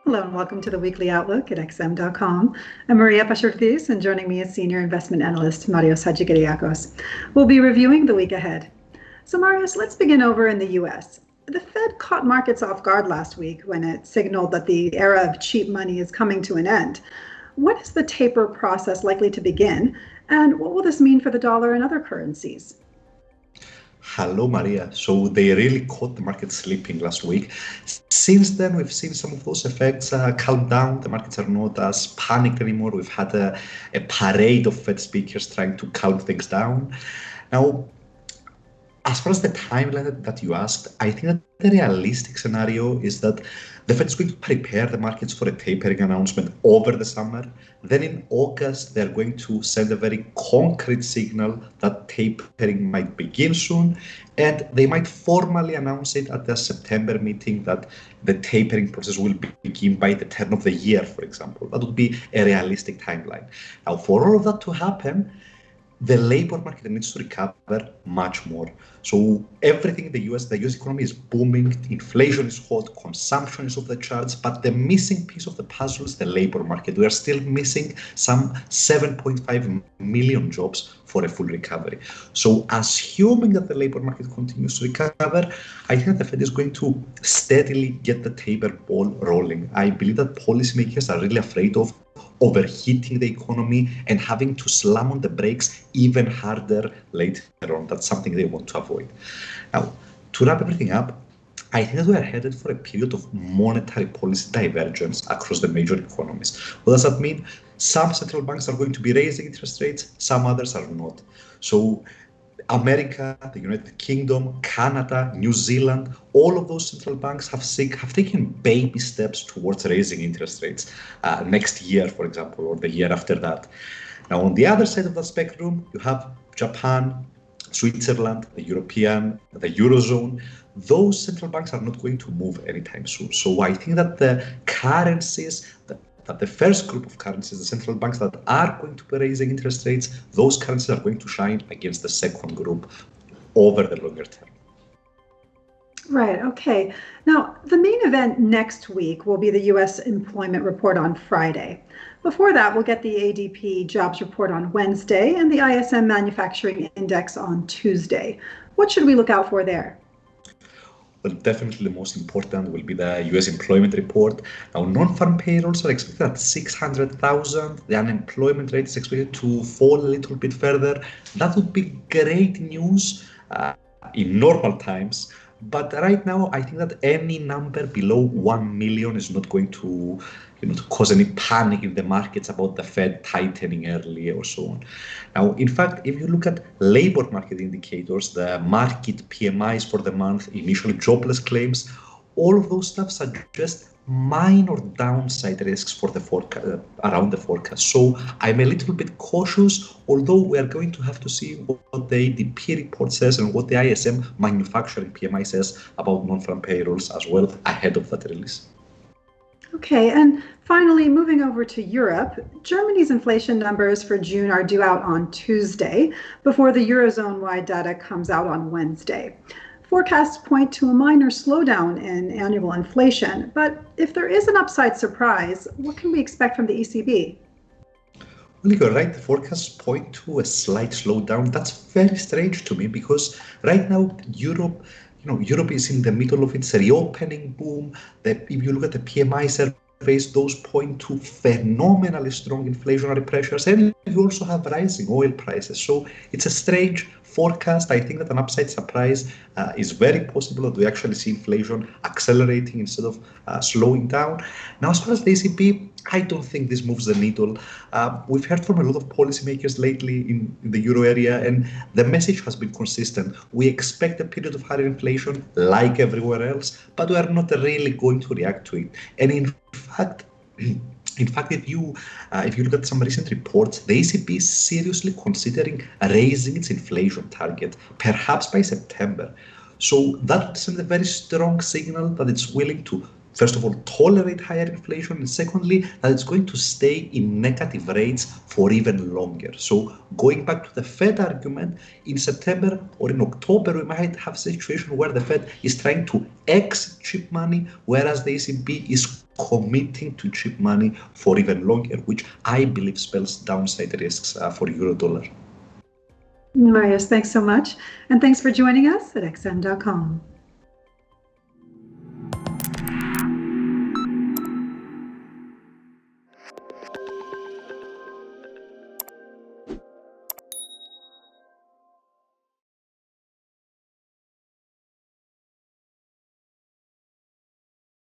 Hello and welcome to the Weekly Outlook at XM.com. I'm Maria Pachurthis, and joining me is Senior Investment Analyst Marios Hadjikyriacos. We'll be reviewing the week ahead. So Marios, let's begin over in the U.S. The Fed caught markets off guard last week when it signaled that the era of cheap money is coming to an end. When is the taper process likely to begin, and what will this mean for the dollar and other currencies? Hello, Maria. So they really caught the market sleeping last week. Since then, we've seen some of those effects calm down. The markets are not as panicked anymore. We've had a parade of Fed speakers trying to calm things down. Now, as far as the timeline that you asked, I think that the realistic scenario is that the Fed is going to prepare the markets for a tapering announcement over the summer. Then in August, they're going to send a very concrete signal that tapering might begin soon. And they might formally announce it at the September meeting that the tapering process will begin by the turn of the year, for example. That would be a realistic timeline. Now, for all of that to happen, the labor market needs to recover much more. So everything in the US economy is booming, inflation is hot, consumption is off the charts, but the missing piece of the puzzle is the labor market. We are still missing some 7.5 million jobs for a full recovery. So assuming that the labor market continues to recover, I think that the Fed is going to steadily get the taper ball rolling. I believe that policymakers are really afraid of overheating the economy and having to slam on the brakes even harder later on. That's something they want to avoid. Now, to wrap everything up, I think that we are headed for a period of monetary policy divergence across the major economies. What does that mean? Some central banks are going to be raising interest rates, some others are not. So America, the United Kingdom, Canada, New Zealand, all of those central banks have taken baby steps towards raising interest rates next year, for example, or the year after that. Now, on the other side of the spectrum, you have Japan, Switzerland, the Eurozone. Those central banks are not going to move anytime soon. So I think that the currencies, that the first group of currencies, the central banks that are going to be raising interest rates, those currencies are going to shine against the second group over the longer term. Right, okay. Now, the main event next week will be the U.S. employment report on Friday. Before that, we'll get the ADP jobs report on Wednesday and the ISM manufacturing index on Tuesday. What should we look out for there? Well, definitely the most important will be the US employment report. Now, non-farm payrolls are expected at 600,000. The unemployment rate is expected to fall a little bit further. That would be great news in normal times. But right now, I think that any number below 1 million is not going to cause any panic in the markets about the Fed tightening early or so on. Now, in fact, if you look at labor market indicators, the market PMIs for the month, initial jobless claims, all of those stuff suggest minor downside risks for the forecast around the forecast. So I'm a little bit cautious, although we are going to have to see what the ADP report says and what the ISM manufacturing PMI says about non-farm payrolls as well ahead of that release. Okay, and finally, moving over to Europe, Germany's inflation numbers for June are due out on Tuesday before the Eurozone-wide data comes out on Wednesday. Forecasts point to a minor slowdown in annual inflation, but if there is an upside surprise, what can we expect from the ECB? Well, you're right, the forecasts point to a slight slowdown. That's very strange to me because right now Europe is in the middle of its reopening boom. If you look at the PMI surveys, those point to phenomenally strong inflationary pressures, and you also have rising oil prices. So it's a strange forecast. I think that an upside surprise is very possible that we actually see inflation accelerating instead of slowing down. Now, as far as the ECB, I don't think this moves the needle. We've heard from a lot of policymakers lately in the euro area, and the message has been consistent. We expect a period of higher inflation like everywhere else, but we are not really going to react to it. And in fact, if you look at some recent reports, the ECB is seriously considering raising its inflation target, perhaps by September. So that would send a very strong signal that it's willing to, first of all, tolerate higher inflation, and secondly, that it's going to stay in negative rates for even longer. So going back to the Fed argument, in September or in October, we might have a situation where the Fed is trying to exit cheap money, whereas the ECB is committing to cheap money for even longer, which I believe spells downside risks for euro-dollar. Marius, thanks so much. And thanks for joining us at XM.com.